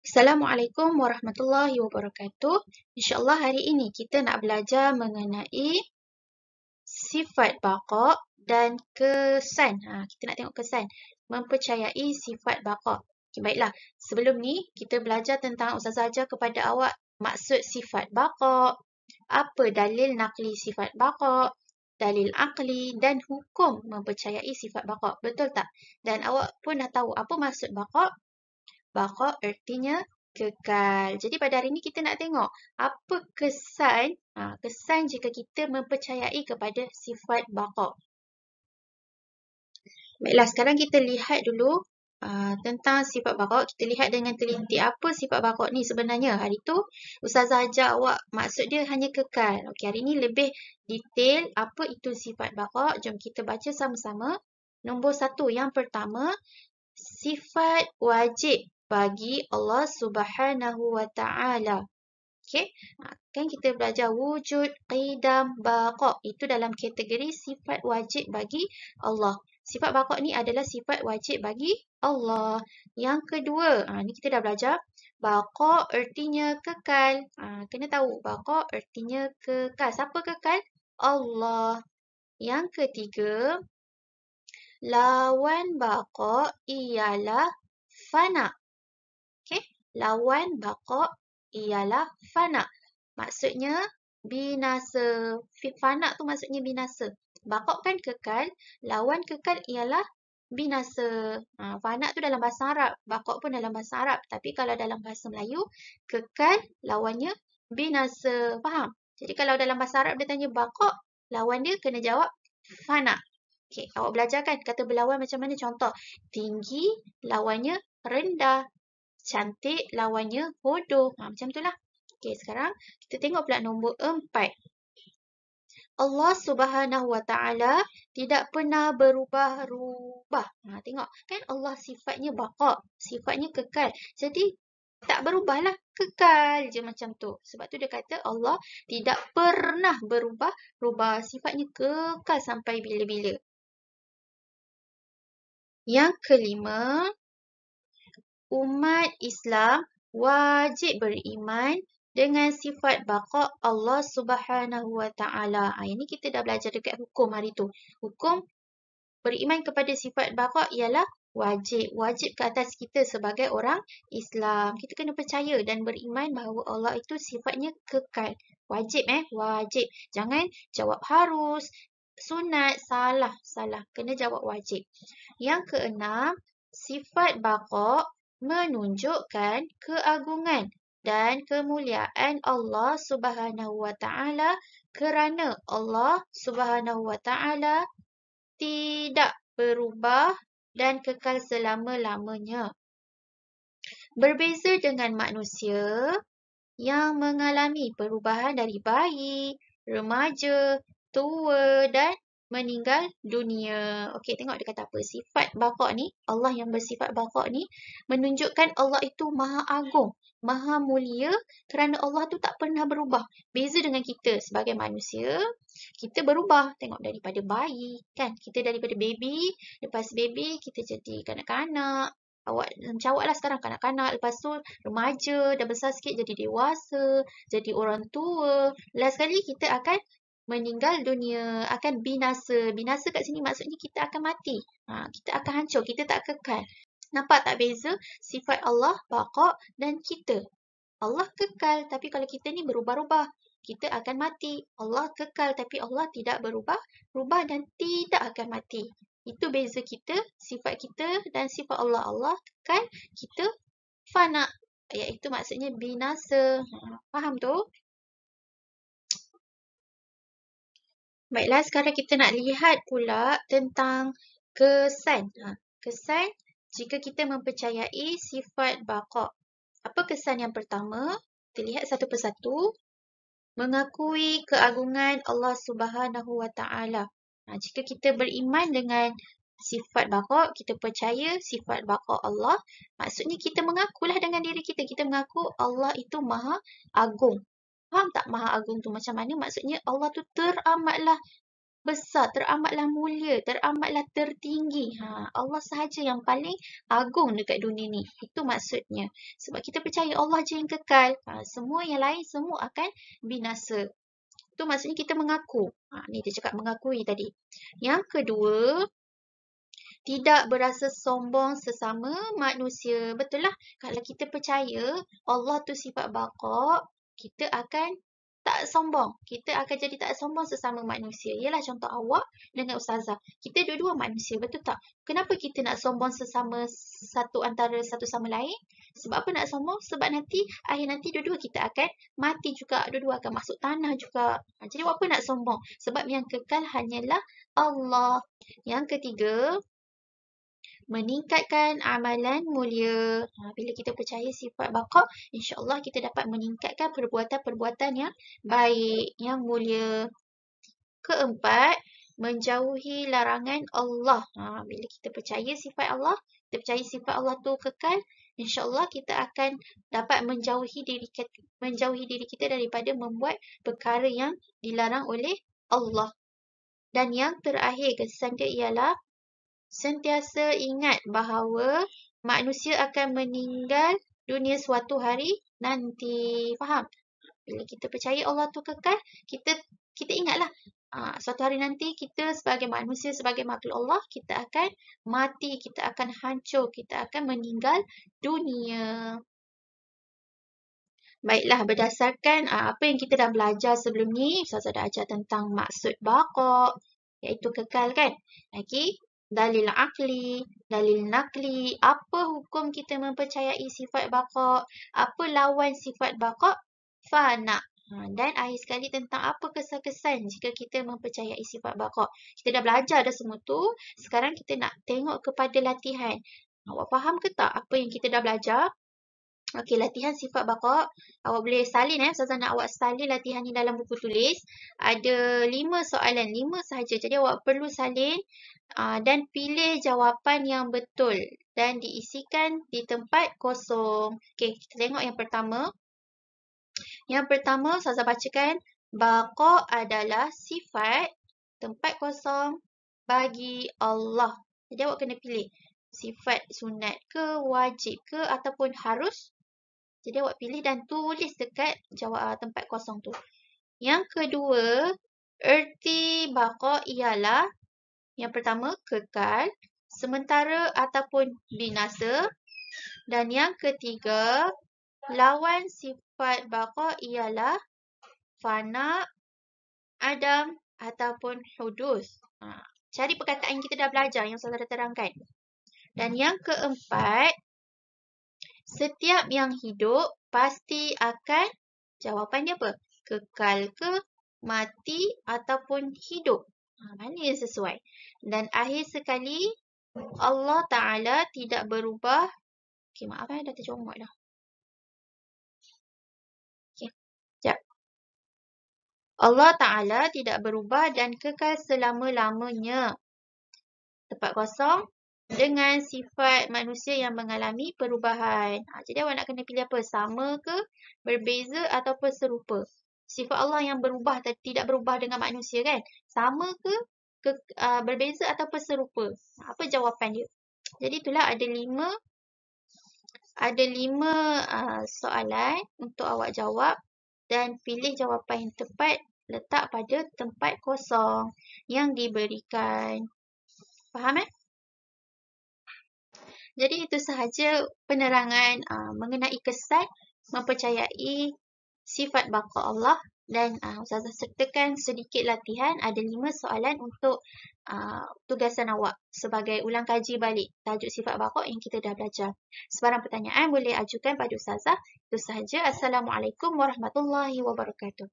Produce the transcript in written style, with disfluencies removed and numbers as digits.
Assalamualaikum warahmatullahi wabarakatuh. InsyaAllah hari ini kita nak belajar mengenai sifat baqa dan kesan. Kita nak tengok kesan mempercayai sifat baqa. Okay, baiklah, sebelum ni kita belajar tentang Ustazah ajar kepada awak maksud sifat baqa, apa dalil nakli sifat baqa, dalil akli dan hukum mempercayai sifat baqa. Betul tak? Dan awak pun dah tahu apa maksud baqa. Baqa artinya kekal. Jadi pada hari ini kita nak tengok apa kesan jika kita mempercayai kepada sifat baqa. Baiklah, sekarang kita lihat dulu tentang sifat baqa. Kita lihat dengan teliti apa sifat baqa ni sebenarnya. Hari tu Ustazah ajar awak maksud dia hanya kekal. Okey, hari ni lebih detail apa itu sifat baqa. Jom kita baca sama-sama. Nombor 1, yang pertama, sifat wajib bagi Allah Subhanahu wa Ta'ala. Okey, kan kita belajar wujud, qidam, baqa. Itu dalam kategori sifat wajib bagi Allah. Sifat baqa ni adalah sifat wajib bagi Allah. Yang kedua, ni kita dah belajar. Baqa artinya kekal. Kena tahu, baqa artinya kekal. Siapa kekal? Allah. Yang ketiga, lawan baqa ialah fana. Okey, lawan baqa ialah fana. Maksudnya binasa. Fana tu maksudnya binasa. Baqa kan kekal, lawan kekal ialah binasa. Fana tu dalam bahasa Arab, baqa pun dalam bahasa Arab. Tapi kalau dalam bahasa Melayu, kekal lawannya binasa. Faham? Jadi kalau dalam bahasa Arab dia tanya baqa, lawan dia kena jawab fana. Okey, awak belajar kan kata berlawan macam mana? Contoh, tinggi lawannya rendah. Cantik lawannya bodoh. Macam itulah. Okey, sekarang kita tengok pula nombor 4. Allah Subhanahu wa Ta'ala tidak pernah berubah-ubah. Tengok, kan Allah sifatnya baqa, sifatnya kekal. Jadi tak berubahlah, kekal je macam tu. Sebab tu dia kata Allah tidak pernah berubah-ubah. Sifatnya kekal sampai bila-bila. Yang kelima, umat Islam wajib beriman dengan sifat baqa Allah Subhanahu wa Ta'ala. Ini kita dah belajar dekat hukum hari tu. Hukum beriman kepada sifat baqa ialah wajib. Wajib ke atas kita sebagai orang Islam. Kita kena percaya dan beriman bahawa Allah itu sifatnya kekal. Wajib wajib. Jangan jawab harus, sunat, salah. Kena jawab wajib. Yang keenam, sifat baqa menunjukkan keagungan dan kemuliaan Allah Subhanahu wa Ta'ala kerana Allah Subhanahu wa Ta'ala tidak berubah dan kekal selama-lamanya. Berbeza dengan manusia yang mengalami perubahan dari bayi, remaja, tua dan meninggal dunia. Okey, tengok dia kata apa. Sifat baqa ni, Allah yang bersifat baqa ni menunjukkan Allah itu maha agung, maha mulia kerana Allah tu tak pernah berubah. Beza dengan kita sebagai manusia, kita berubah. Tengok daripada bayi, kan? Kita daripada baby, lepas baby kita jadi kanak-kanak. Macam awak lah sekarang kanak-kanak, lepas tu remaja, dah besar sikit jadi dewasa, jadi orang tua. Last sekali kita akan meninggal dunia, akan binasa. Binasa kat sini maksudnya kita akan mati. Kita akan hancur, kita tak kekal. Nampak tak beza sifat Allah, baqa dan kita? Allah kekal, tapi kalau kita ni berubah-ubah, kita akan mati. Allah kekal, tapi Allah tidak berubah dan tidak akan mati. Itu beza kita, sifat kita dan sifat Allah. Allah kekal, kita fana. Iaitu maksudnya binasa. Faham tu? Baiklah, sekarang kita nak lihat pula tentang kesan. Kesan jika kita mempercayai sifat baqa. Apa kesan yang pertama? Kita lihat satu persatu. Mengakui keagungan Allah Subhanahu wa Ta'ala. Jika kita beriman dengan sifat baqa, kita percaya sifat baqa Allah, maksudnya kita mengakulah dengan diri kita. Kita mengaku Allah itu maha agung. Faham tak maha agung tu macam mana? Maksudnya Allah tu teramatlah besar, teramatlah mulia, teramatlah tertinggi. Allah sahaja yang paling agung dekat dunia ni. Itu maksudnya. Sebab kita percaya Allah je yang kekal. Semua yang lain semua akan binasa. Itu maksudnya kita mengaku. Ni dia cakap mengakui tadi. Yang kedua, tidak berasa sombong sesama manusia. Betul lah. Kalau kita percaya Allah tu sifat baqa', kita akan tak sombong. Kita akan jadi tak sombong sesama manusia. Ialah contoh awak dengan ustazah. Kita dua-dua manusia, betul tak? Kenapa kita nak sombong sesama antara satu sama lain? Sebab apa nak sombong? Sebab akhir nanti dua-dua kita akan mati juga. Dua-dua akan masuk tanah juga. Jadi apa nak sombong? Sebab yang kekal hanyalah Allah. Yang ketiga, meningkatkan amalan mulia. Bila kita percaya sifat baqa', insya-Allah kita dapat meningkatkan perbuatan-perbuatan yang baik, yang mulia. Keempat, menjauhi larangan Allah. Bila kita percaya sifat Allah, kita percaya sifat Allah tu kekal, insya-Allah kita akan dapat menjauhi diri kita daripada membuat perkara yang dilarang oleh Allah. Dan yang terakhir, kesan dia ialah sentiasa ingat bahawa manusia akan meninggal dunia suatu hari nanti. Faham? Bila kita percaya Allah tu kekal, kita ingatlah suatu hari nanti kita sebagai manusia, sebagai makhluk Allah, kita akan mati, kita akan hancur, kita akan meninggal dunia. Baiklah, berdasarkan apa yang kita dah belajar sebelum ni, Ustazah dah ajar tentang maksud baqa', iaitu kekal kan? Lagi, dalil akli, dalil nakli, apa hukum kita mempercayai sifat baqa', apa lawan sifat baqa'? Fana. Dan akhir sekali tentang apa kesan-kesan jika kita mempercayai sifat baqa'. Kita dah belajar dah semua tu, sekarang kita nak tengok kepada latihan. Awak faham ke tak apa yang kita dah belajar? Okey, latihan sifat baqa'. Awak boleh salin Ustazah nak awak salin latihan ni dalam buku tulis. Ada 5 soalan, 5 sahaja. Jadi awak perlu salin dan pilih jawapan yang betul dan diisikan di tempat kosong. Okey, kita tengok yang pertama. Yang pertama, Ustazah bacakan. Baqa' adalah sifat tempat kosong bagi Allah. Jadi awak kena pilih sifat sunat ke, wajib ke ataupun harus. Jadi awak pilih dan tulis dekat tempat kosong tu. Yang kedua, erti baqa' ialah yang pertama, kekal, sementara ataupun binasa. Dan yang ketiga, lawan sifat baqa' ialah fana, adam ataupun hudus. Cari perkataan yang kita dah belajar, yang saya dah terangkan. Dan yang keempat, setiap yang hidup pasti akan, jawapan dia apa? Kekal ke, mati ataupun hidup? Mana yang sesuai? Dan akhir sekali, Allah Ta'ala tidak berubah. Okey, maaf dah tercomot dah. Okey, sekejap. Allah Ta'ala tidak berubah dan kekal selama-lamanya. Tempat kosong. Dengan sifat manusia yang mengalami perubahan. Jadi awak nak kena pilih apa? Sama ke, berbeza ataupun serupa? Sifat Allah yang berubah, tidak berubah dengan manusia kan? Sama ke berbeza ataupun serupa? Apa jawapan dia? Jadi itulah ada 5 soalan untuk awak jawab dan pilih jawapan yang tepat, letak pada tempat kosong yang diberikan. Faham Jadi itu sahaja penerangan mengenai kesan mempercayai sifat baqa' Allah dan Ustazah sertakan sedikit latihan. Ada 5 soalan untuk tugasan awak sebagai ulang kaji balik tajuk sifat baqa' yang kita dah belajar. Sebarang pertanyaan boleh ajukan pada Ustazah. Itu sahaja. Assalamualaikum warahmatullahi wabarakatuh.